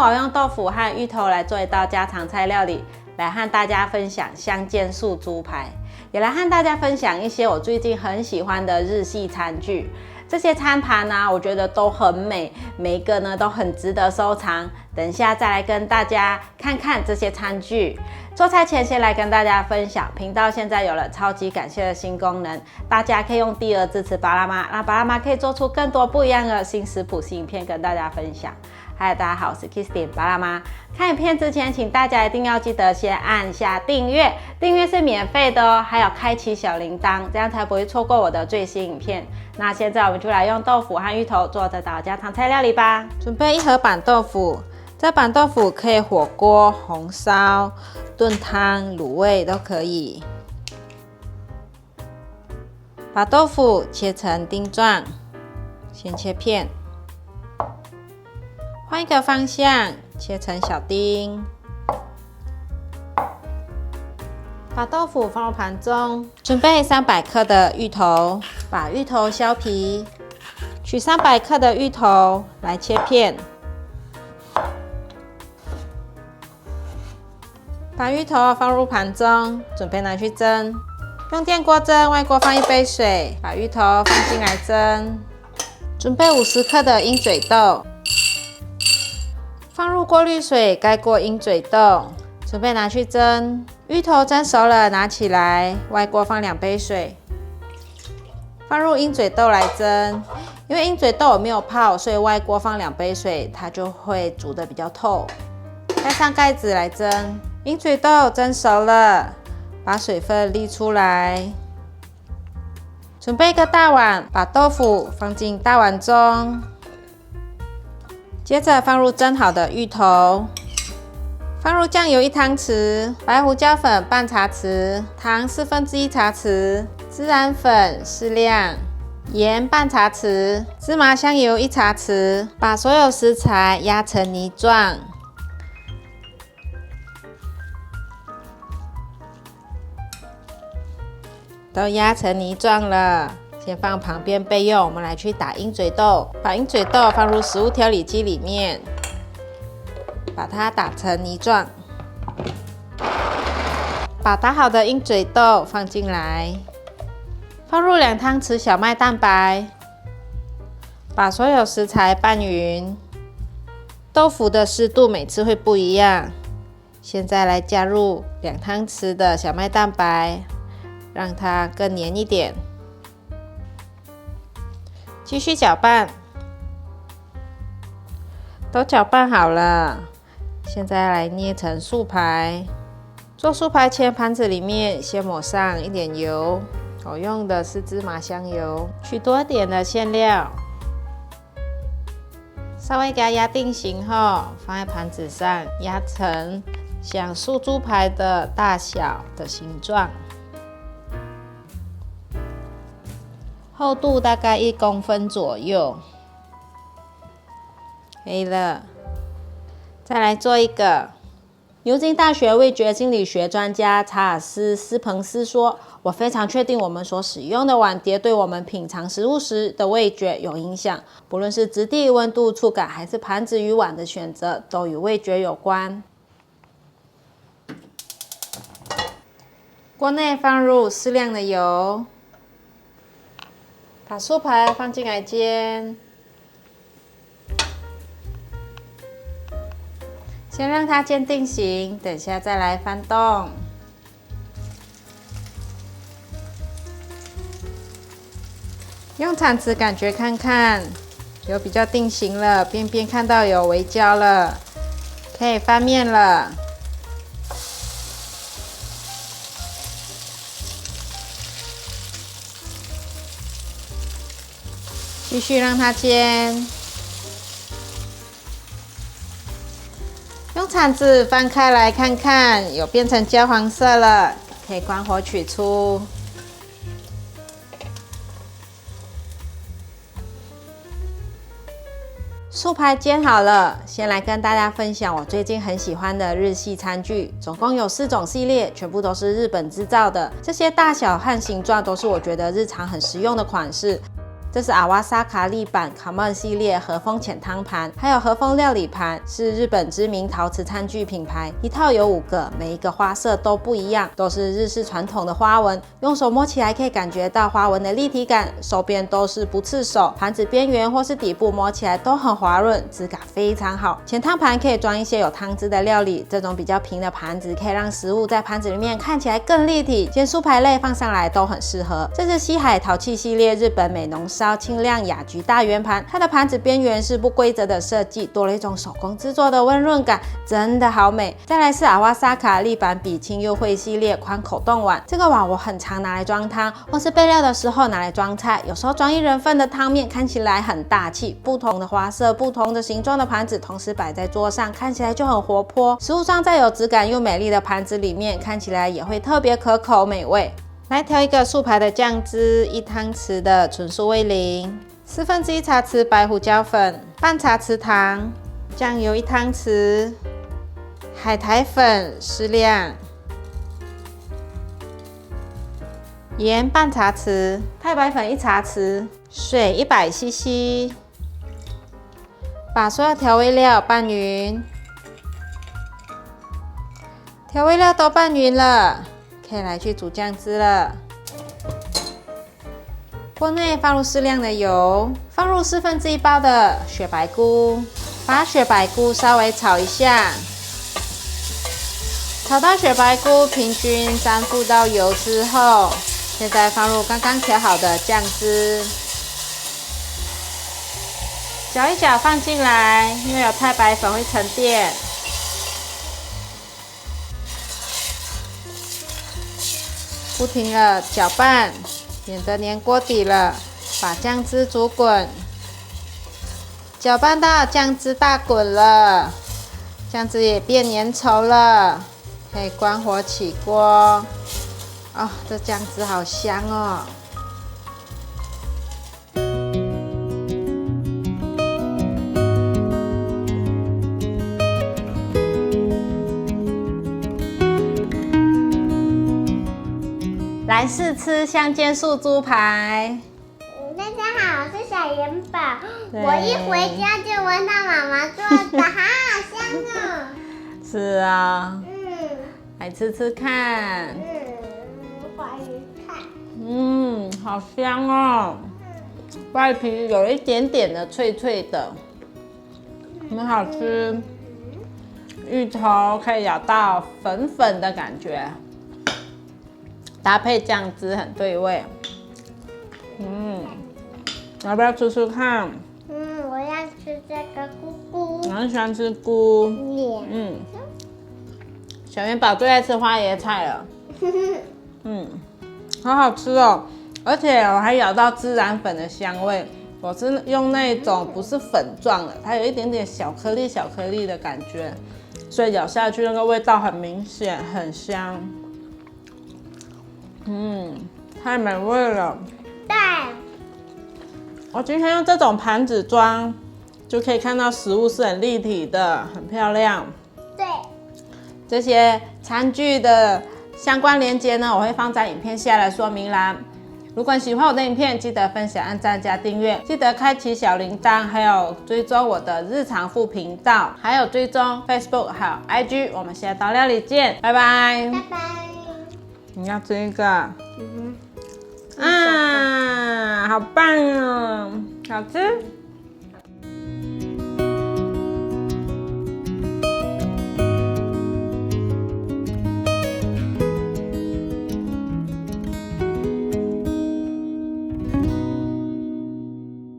我用豆腐和芋头来做一道家常菜料理，来和大家分享香煎素猪排，也来和大家分享一些我最近很喜欢的日系餐具。这些餐盘呢，我觉得都很美，每一个呢都很值得收藏。等一下再来跟大家看看这些餐具。做菜前先来跟大家分享，频道现在有了超级感谢的新功能，大家可以用第二支持巴拉妈，让巴拉妈可以做出更多不一样的新食谱、新影片跟大家分享。嗨，大家好，我是 Kristin 巴拉妈。看影片之前，请大家一定要记得先按下订阅，订阅是免费的哦，还有开启小铃铛，这样才不会错过我的最新影片。那现在我们就来用豆腐和芋头做这道家常菜料理吧。准备一盒板豆腐，这板豆腐可以火锅、红烧、炖汤、卤味都可以。把豆腐切成丁状，先切片。换一个方向，切成小丁。把豆腐放入盘中，准备300克的芋头，把芋头削皮，取300克的芋头来切片。把芋头放入盘中，准备拿去蒸。用电锅蒸，外锅放1杯水，把芋头放进来蒸。准备50克的鹰嘴豆。放入过滤水，盖过鹰嘴豆，准备拿去蒸。芋头蒸熟了，拿起来，外锅放2杯水，放入鹰嘴豆来蒸。因为鹰嘴豆我没有泡，所以外锅放2杯水，它就会煮得比较透。盖上盖子来蒸。鹰嘴豆蒸熟了，把水分沥出来。准备一个大碗，把豆腐放进大碗中。接着放入蒸好的芋头，放入酱油1汤匙，白胡椒粉半茶匙，糖1/4茶匙，孜然粉适量，盐半茶匙，芝麻香油1茶匙。把所有食材压成泥状，都压成泥状了。先放旁边备用，我们来去打鹰嘴豆。把鹰嘴豆放入食物调理机里面，把它打成泥状。把打好的鹰嘴豆放进来，放入2汤匙小麦蛋白，把所有食材拌匀。豆腐的湿度每次会不一样，现在来加入2汤匙的小麦蛋白，让它更黏一点。继续搅拌，都搅拌好了，现在来捏成素排。做素排前，盘子里面先抹上一点油，我用的是芝麻香油，取多点的馅料，稍微给它压定型后，放在盘子上压成像素猪排的大小的形状。厚度大概1公分左右，可以了。再来做一个。牛津大学味觉心理学专家查尔斯·斯彭斯说：“我非常确定我们所使用的碗碟对我们品尝食物时的味觉有影响，不论是质地、温度、触感，还是盘子与碗的选择，都与味觉有关。”锅内放入适量的油。把素排放进来煎，先让它煎定型，等下再来翻动。用铲子感觉看看，有比较定型了，边边看到有微焦了，可以翻面了。继续让它煎，用铲子翻开来看看，有变成焦黄色了，可以关火取出。素排煎好了，先来跟大家分享我最近很喜欢的日系餐具，总共有4种系列，全部都是日本制造的。这些大小和形状都是我觉得日常很实用的款式。这是阿瓦萨卡立板 Common 系列和风浅汤盘，还有和风料理盘，是日本知名陶瓷餐具品牌。一套有5个，每一个花色都不一样，都是日式传统的花纹，用手摸起来可以感觉到花纹的立体感，手边都是不刺手，盘子边缘或是底部摸起来都很滑润，质感非常好。浅汤盘可以装一些有汤汁的料理，这种比较平的盘子可以让食物在盘子里面看起来更立体，煎蔬菜类放上来都很适合。这是西海陶器系列日本美浓烧轻量雅居大圆盘，它的盘子边缘是不规则的设计，多了一种手工制作的温润感，真的好美。再来是阿瓦萨卡立板比轻优惠系列宽口洞碗，这个碗我很常拿来装汤，或是备料的时候拿来装菜，有时候装1人份的汤面看起来很大气，不同的花色、不同的形状的盘子同时摆在桌上，看起来就很活泼。食物上在有质感又美丽的盘子里面，看起来也会特别可口美味。来调一个素牌的酱汁，1汤匙的纯素味淋，1/4茶匙白胡椒粉，半茶匙糖，酱油1汤匙，海苔粉适量，盐半茶匙，太白粉1茶匙，水100 cc， 把所有调味料拌匀。调味料都拌匀了，可以来去煮酱汁了。锅内放入适量的油，放入1/4包的雪白菇，把雪白菇稍微炒一下，炒到雪白菇平均沾附到油之后，现在放入刚刚调好的酱汁，搅一搅放进来，因为有太白粉会沉淀。不停地搅拌，免得粘锅底了。把酱汁煮滚，搅拌到酱汁大滚了，酱汁也变粘稠了，可以关火起锅。哦，这酱汁好香哦！来试吃香煎素猪排。大家好，我是小元宝。我一回家就闻到妈妈做的，好香哦。是啊。来吃吃看。怀疑看。好香哦。外皮有一点点的脆脆的，很好吃。芋头可以咬到粉粉的感觉。搭配酱汁很对味，要不要吃吃看？我要吃这个菇菇。我很喜欢吃菇。小元宝最爱吃花椰菜了。好好吃哦，而且我还咬到孜然粉的香味。我是用那种不是粉状的，它有一点点小颗粒、小颗粒的感觉，所以咬下去那个味道很明显，很香。太美味了。对。我今天用这种盘子装，就可以看到食物是很立体的，很漂亮。对。这些餐具的相关链接呢，我会放在影片下的说明栏。如果你喜欢我的影片，记得分享、按赞加订阅，记得开启小铃铛，还有追踪我的日常副频道，还有追踪 Facebook 还有 IG。我们下道料理见，拜拜。拜拜。你要吃一个？好棒哦，好吃。